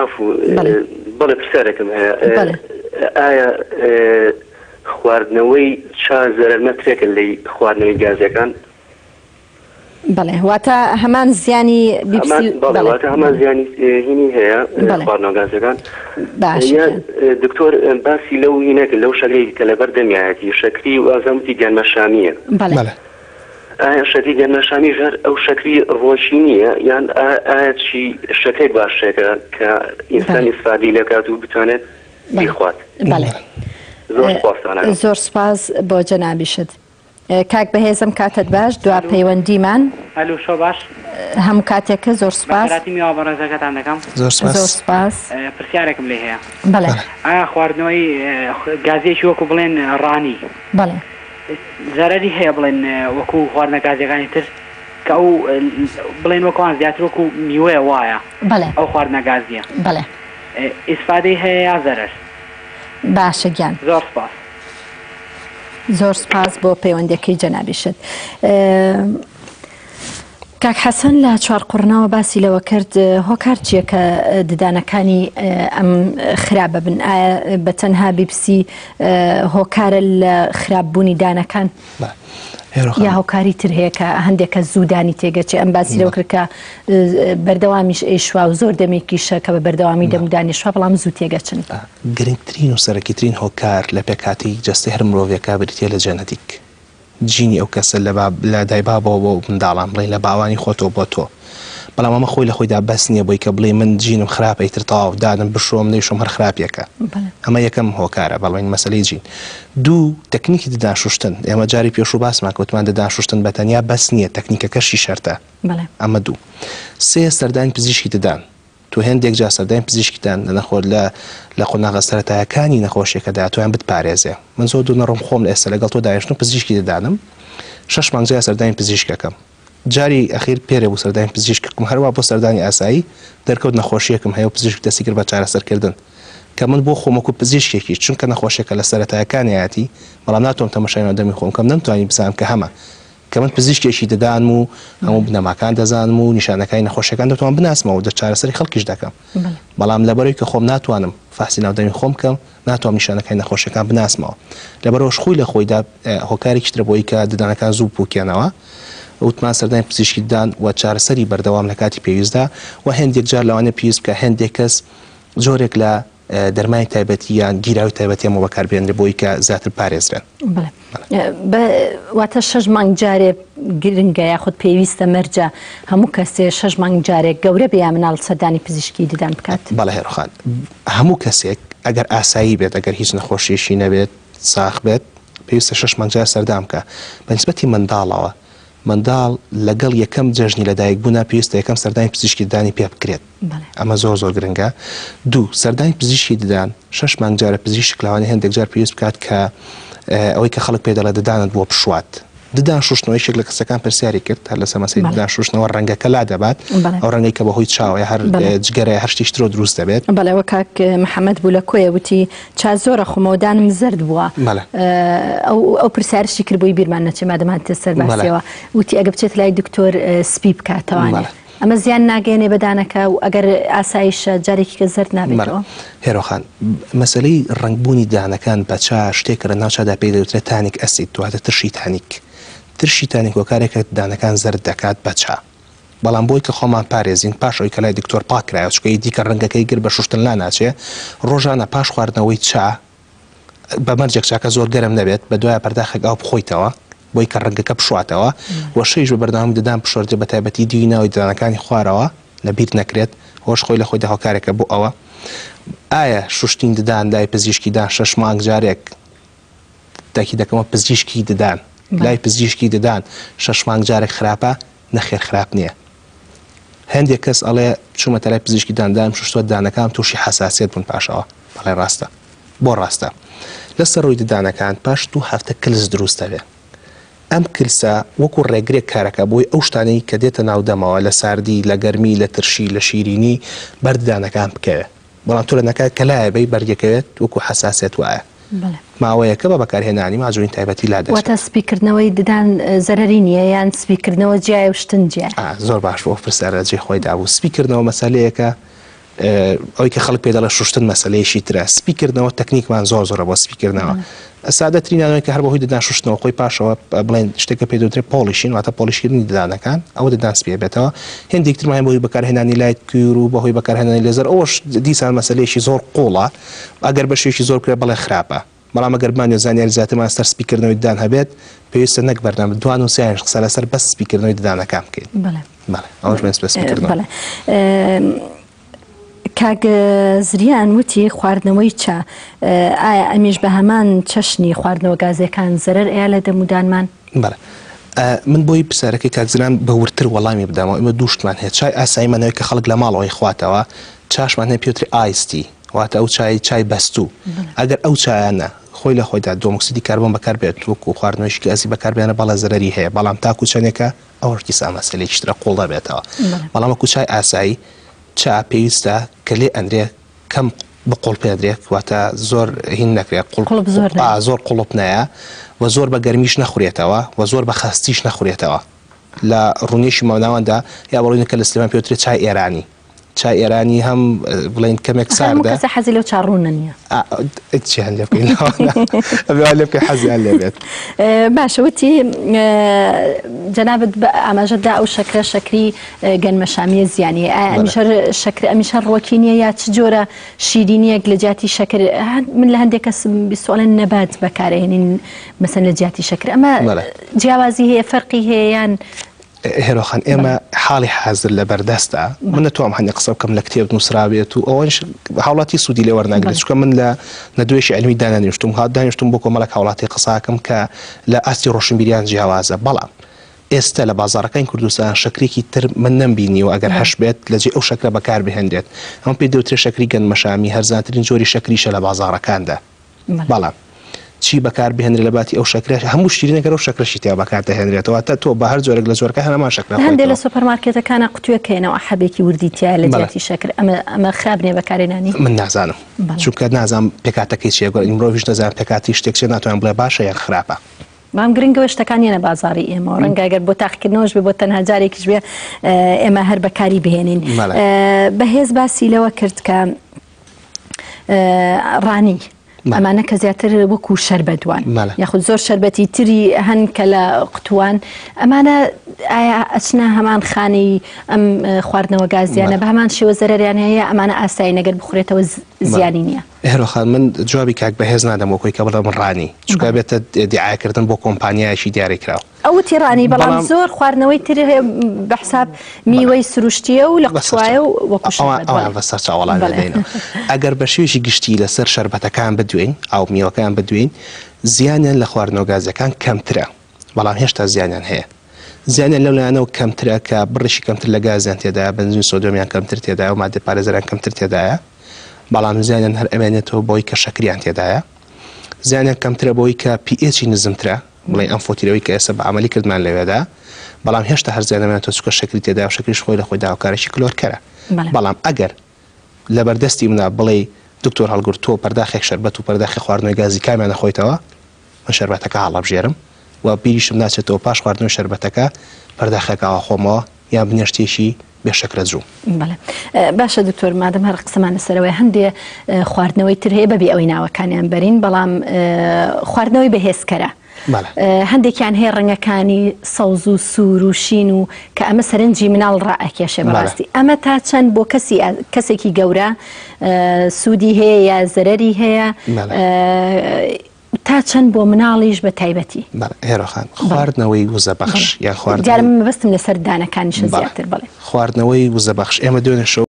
عفو بەڵێ پرسیارێکم هەیە ئایا خواردنەوەی چا زەرمەترێکە لەی خواردنەوەی گازەکان؟ بەڵێ واتە هەمان زیانی واتە هەمان زیانی هینی هەیە خواردنەوە گازەکان. دکتۆر باسی لەو هینێک لەو شەکرەی کە لەبەر دەمیایەتی شەکری و ئازەمتی گەنمەشامیە. ئایا شەکری گەنمەشامی ژەر ئەو شەکری ڕۆژی نییە یان ئایا چی شەکەی باشێکە کە ئینسان ئیسفادی لەکات و بتوانێت بیخوات؟ زۆر سپاس بۆ جەنابیشت. کاک بەهێزم کاتت باش دوا پەیوەندیمان هەلو شۆ باش هەموو کاتێکە زۆر سپاس میوا بە ڕێزەکەتان دەکەم. زۆر سپاس. پرسیارێکم لێ هەیە. بەڵێ ئایا خواردنەوەی گازێکی وەکو بڵێن ڕانی بەڵێ زەرەری هەیە بڵێن وەکو خواردنە گازەکانی تر کە ئەو بڵێن وەکوان زیاتر وەکو میوەیە وایە بەڵێ ئەو خواردنە گازیە بەڵێ ئیسفادەی هەیە یا زەرەر؟ باشە گیان زۆر سپاس. زۆر سپاس بۆ پەیوەندەکەی جەنابیشت. کاک حەسەن لە چوار قوڕنەوە باسی لەوە کرد هۆکار چییە کە ددانەکانی ئەم خراپە بن؟ ئایا بە تەنها بیپسی هۆکارە لە خراپبوونی دانەکان یا هۆکاری تر هەیە کە هەندێکە زوودانی تێگەچێ؟ ئەم باسی لەوە کرد کە بەردەوامیش ئێشوا و زۆر دەمێکیشە کە بە بەردەوامی دەمودانی شوا بەڵام زوو تێگەچن. گرنگترین و سەرەکیترین هۆکار لە پێکاتی جەستی هەر مرۆڤێکا بریتە لە جەنەتیک. جینی ئەو کەسە لە دایبابەوە بۆ منداڵان بڵێ لە باوانی خۆتەوە بۆ تۆ، بەڵام ئەمە خۆی لە خۆیدا بەس نییە بۆی کە بڵێ من جینم خراپە ئیتر تەواو دادم بشۆم نەیشۆم هەر خراپیەکە. ئەمە یەکەم هۆکارە بەڵێن مەسەلەی جین. دوو تەکنیکی ددانشوشتن. ئێمە جاری پێش و باسمان کەوتمان ددانشوشتن بە تەنیا بەس نییە تەکنیکەکەشی شەرتە. ئەمە دوو. سێ سەردانی پزیشکی ددان. تو هەندێک جا سەردانی پزیشکیتان نەخۆر لە قۆناغە سەرەتایەکانی نەخۆشیەکەدا تویان بتپارێزێ. من زۆر دوو نەڕۆم خۆم لە ئێستا لەگەڵ تۆ داهێشتن پزیشکی ددانم 6 مانگ جیا سەردانی پزیشکەکەم. جاری ئەخیر پێرێ بوو سەردانی پزیشکم هەروە بۆ سەردانی ئاسایی دەرکەوت نەخۆشیەکەم هەیە و پزیشک دەستی کرد بە چارەسەرکردن کە من بۆ خۆمەکو پزیشکێکی چونکە نەخۆشیەکە لە سەرەتایەکانی هاتی بەڵام ناتۆم تەماشای دەمی خۆم کەم نەمتوانی بزانم کە هەمە کە من پزیشکێکی دەدانم و هەموو بنەماکان دەزانم و نیشانەکانی نەخۆشیەکان دەتوان بناسمەوە دە چارەسەری خەڵکیش دەکەم. بەڵام لەبەرەوەی کە خۆم ناتوانم فاسی ناودەمی خۆم کەم ناتوانم نیشانەکانی نەخۆشیەکان بناسمەوە. لەبەرەوەش خۆی لە خۆیدا هۆکارێکی ترە بۆی کە ددانەکان زوو بووکێنەوە وتمان سەردانی پزیشکی ددان و چارەسەری بەردەوام لە کاتی پێویستدا و هەندێک جار لەوانە پێویست کە هەندێک کەس زۆرێک لە دەرمانی تایبەتی یان گیراوی تایبەتیەمە بەکاربێنرێ بۆی کە زیاتر پارێزرێن. واتە 6 مانگ جارێ گرنگە یاخود پێویستە مەرجە هەموو کەسێ 6 مانگ جارێک گەورە بێ یا مناڵ سەردانی پزیشکی ددان بکات؟ بەڵێ هێرۆخان هەموو کەسێک ئەگەر ئاسایی بێت ئەگەر هیچ نەخۆشیێشی نەبێت ساخ بێت پێویستە 6 مانگ جار سەردام بکە. بەنسبەتی منداڵەوە منداڵ لەگەڵ یەکەم جەژنی لەدایک بوونا پێویستە یەکەم سەردانی پزیشکی ددانی پێ بکرێت. ئەمە زۆر گرنگە. دوو سەردانی پزیشکی ددان 6 مانگ جارە پزیشک لەوانەیە هەندێک جار پێویست بکات کە ئەوەی کە خەڵک پێ دەڵێ ددانت بۆ پشوات. ددان شوشتنەوەیشێک لە کەسەکان پرسیاری کرد هەر لە سەمەسەی ددان شوشتنەوە ڕەنگەکە لا دەبات ئەو ڕەنگەی کە بەهۆی چاوە هەر جگەرە هەر شتێکی ترۆ دروست دەبێت. بەڵێەوە کاک محەممەد بوو لە کۆیە وتی چا زۆرە خۆمەودانم زرد بووە ئەو پرسیارشی کرد بۆی بیرمان نەچێ مادەمان تێ سەر باسیەوە وتی ئەگە بچێت لای دکتۆر سپی بکاتەوانێت ئەمە زیان ناگەێنێ بەدانەکە و ئەگەر ئاسایشە جارێکی کە زرد نابێتەوە. هێرۆخان مەسلەی ڕنگبوونی دانەکان بە چا شتێکە ناوچادا پێی دەوترێت تانیک ئەسید دواتە ترشی تانیک هۆکارێکە دانەکان زرد دەکات بە چا. بەڵام بۆی کە خۆمان پارێزین پاشەوەی کە لای دکتۆر پاکرایە چکەی دیکە ڕەنگەکەی گر بە شوشتن لا ناچێ ڕۆژانە پاش خواردنەوەی چا بە مەرجێک چاکە زۆر گەرم نەبێت بە دوایە پەرداخێک ئاو بخۆیتەوە بۆی کە ڕەنگەکە بشواتەوە و شەیش بە بەردەوام ددان پشۆرجە بە تایبەتی دیوی ناوی ددانەکانی خوارەوە لە بیر نەکرێت هۆش خۆی لە خۆیدا هۆکارێکە بۆ ئەوە. ئایا شوشتین ددان لای پزیشکی دان 6 مانگ جارێک تاکی دەکەمە پزیشکی ددان لای پزیشکی ددان 6 مانگ جارێک خراپە نەخێر خراپ نییە. هەندێک کەس ئەڵێ چوومەتە لای پزیشکی داندام شوشتوە دانەکان تووشی حساسیت بوون پاشەوە بەڵێ ڕاستە بۆ ڕاستە لەسەر ڕووی ددانەکان پاش 2 هەفتە کلس دروست دەبێت. ئەم کلسە وەکو ڕێگرێک کارەکە بۆی ئەو شتانەی کە دێتە ناودەمەوە لە ساردی لە گەرمی لە ترشی لە شیرینی بەرددانەکان بکەوێت بەڵام تۆ لە نەکات کە لایە بەی بەرگەکەوێت وەکو حساسیت وایە ماوەیەکە بە بەکارهێنانی ماجوورین تایبەتی لا دەچێت. واتە سپیکردنەوەی ددان زەرەری نییە یان سپیکردنەوە جیای و شتن جیای؟ زۆر باش بۆ پرسیارە جێ خۆی دابوو. سپیکردنەوە مەسەلەیەکە ئەوەی کە خەڵک پێ دەڵێ شوشتن مەسەلەیەکی ترە سپیکردنەوە تەکنیکمان زۆرە بۆ سپیکردنەوە سادەترینانەوەی کە هەر بەهۆی دەدان شوشتنەوە خۆی پاشەوە بڵێن شتێکە پێ دەوترێت پۆلیشین واتە پۆلیشکردنی ددانەکان ئەوە دەدان سپێ بێتەوە هێندێکترمان بۆی بەکارهێنانی لایت کوور و بەهۆی بەکارهێنانی لێزەر ئەوەش دیسان مەسەلەیەکی زۆر قوڵە ئەگەر بەشێکی زۆر کرێ بڵێ خراپە بەڵام ئەگەر بمانێ زانیاری زیاترمان سەر سپیکردنەوەی ددان هەبێت پێویستە نەک بەردەم دوان و سیانش قسە لەسەر بەس سپیکردنەوەی ددانەکان بکەین ئەوەش بێت سپیکردنەوە کاک زریان وتی خواردنەوەی چا ئایا ئەمیش بە هەمان چەشنی خواردنەوە گازەکان زەرەر ئەیە لە دەمودانمان؟ بەڵێ من بۆی پرسیارەکەی کاک زریان بەورتر وەڵامی بدەمەوە ئێمە دوو شتمان هەیە چای ئاساییمانەوەی کە خەڵک لە ماڵەوەی خواتەوە چاشمان هەیە پێوتری ئایستی واتە ئەو چای بەستوو ئەگەر ئەو چایانە خۆی لە خۆیدا دۆمۆکسیدی کاربۆن بەکاربێت وەکو خواردنەوەیشی ئەزی بەکاربێنە بەڵە زەرەری هەیە بەڵام تاکو چەندێکە ئەوەشتی سامەسەلێکی ترە قوڵ دەبێتەوە بەڵام وەکو چای ئاسایی چا پێویستە کە لێ ئەندرێ کەم بقوڵ پێدرێت واتە زۆر هین نەکرێت زۆر قوڵپ نایە و زۆر بە گەرمیش نەخورێتەوە و زۆر بە خەستیش نەخورێتەوە لە ڕوونێشی ماوناواندا یا بەڵێنکە لە سلێمان پێوترێت چای ئێرانی چای ئێرانی هەم بڵێن کەمێک ساردە حەزی لەو چاڕوونە نییە چیان لێ بکەین لێ بکە حەزیان لێ بێت باشە وتی جەنابەت ئاماژەدا ئەو شەکری گەنمەشامیە زیانی ئەمیشە ڕۆکی نییە یا چ جۆرە شیرینیەک لە جیاتی شەکر من لە هەندێک کەس بیسوڵێن نەبات بەکارهێنین مەسەن لە جیاتی شەکر ئەمە جیاوازی هەیە فەرقی هەیە یان هێرۆخان ئێمە حاڵی حازر لە بەردەستە من نەتوانم هەندێک قسە بکەم لە کتێب نووسرابێت و ئەوەش هاوڵاتی سوودی لێ وەرناگرێت چونکە من لە نەدوێشی علمی دانانیشتم دانیشتم بۆ کۆمەڵک هاوڵاتی قساکەم کە لە ئاستی ڕۆشنبیریان جیاوازە بەڵام ئێستا لە بازارەکانی کوردستان شەکرێکی تر من نەمبینی و ئەگەر هەش بێت لەجێ ئەو شەکرە بەکار بهێنرێت ئەم پێ دەوترێت شەکری گەنمەشامی هەرزانترین جۆری شەکریشە لە بازارەکاندا بەڵام چی بەکار بهێنرێت لە باتی ئەو شەکرە هەموو شیرینەکە ئەو شەکرەشی تیا بەکار دەهێنرێتەوە تا تۆ بە هەر جۆرێک لە جۆرەکە هەمان شەکرە هەندێک لە سوپەرمارکێتەکانە قوتوویەکەینەوە حەبێکی وردی تیا لە جیاتی شەکر ئەمە خراپنێ بەکارهێنانی من نازانم چونکە نازانم پێکاتەکەی چیە مرۆڤیش نەزانم پێکاتی شتێک چێ ناتوانم بڵێ باشە یان خراپە بام گرنگەوە شتەکانیانە بازاری ئێمە ڕەنگە ئەگەر بۆ تاقیکردنەوەش بێ بۆ تەنها جارێکیش بێ ئێمە هەر بەکاری بهێنین بەهێز باسی لەوە کرد کە ڕانی ئەمانە کە زیاتر وەکو شەربەتوان یاخود زۆر شەربەتی تری هەن کە لە قوتوان ئەمانە ئایا ئەچنە هەمان خانەی ئەم خواردنەوە گازیانە بە هەمان شێوە زەرەریان هەیە ئەمانە ئاسایی نەگەر بخورێتەوە زیانی نییە هێرۆخان من جوابی کاک بەهێز نادەم وەکۆی کە بڵێم ڕانی چونکە بێتە دیعاکردن بۆ کۆمپانیایەکی دیاریکراوە ئەوتی ڕانی بەڵام زۆر خواردنەوەی تر هەیە بە حساب میوەی سروشتیە و لە قوتوایە و وەکو ئەوان بەسەر چاوەڵان دەدەینەوە ئەگەر بە شێوەیەکی گشتی لەسەر شەربەتەکان بدوین ئەو میوەکان بدوین زیانیان لە خواردنەوە گازەکان کەمترە بەڵام هێشتا زیانیان هەیە زیانیان لەو لایەنەوە کەمترە کە بڕشی کەمتر لە گازیان تێدایە بنزین سۆدیۆمیان کەمتر تێدایە و مادە پارێزەران کەمتر تێدایە بەڵام زیانیان هەر ئەمێنێتەوە بۆی کە شەکریان تێدایە زیانیان کەمترە بۆی کە پی نزمترە بڵێ ئەم فۆتیرەوەی کە ئێستا بە عملی کردمان لەوێدا بەڵام هێشتا هەر زیانەمێنێتەوە چونکە شەکری تێدایە و شەکریش خۆی لە خۆی داواکارێکی کلۆرکەرە بەڵام ئەگەر لە بەردەستی منە بڵێ دکتۆر هەڵگورت تۆ پەرداخێک شەربەت و پەرداخی خواردنەوەی گازی کامیانە خۆیتەوە من شەربەتەکە هەڵەبژێرم و بیریشم ناچێتەوە پاش خواردنەوەی شەربەتەکە پەرداخەکەەوە خۆمەوە یان بنیشتێکی بێشەکرە جوو باشە دکتۆر مادەم هەر قسەمان لەسەرەوەی هەندێ خواردنەوەی تر هەیە بەبێ ئەوەی ناوەکانیان بەرین بەڵام خواردنەوەی بەهێزکەرە هەندێکیان هەیە ڕەنگەکانی سەوز و سوور و شین و کە ئەمە سەرنجی مناڵ ڕائەکێشێ بەڕاستی ئەمە تا چەند بۆ کەسێکی گەورە سوودی هەیە یا زەرەری هەیە تا چەند بۆ مناڵیش بە تایبەتی هێرۆخان خواردنەوەی وزەبەخش یا جارم مەبەستم لەسەر دانەکانیش زیاتر بڵێ خواردنەوەی وزەبەخش ئێمە دوێنێ شەو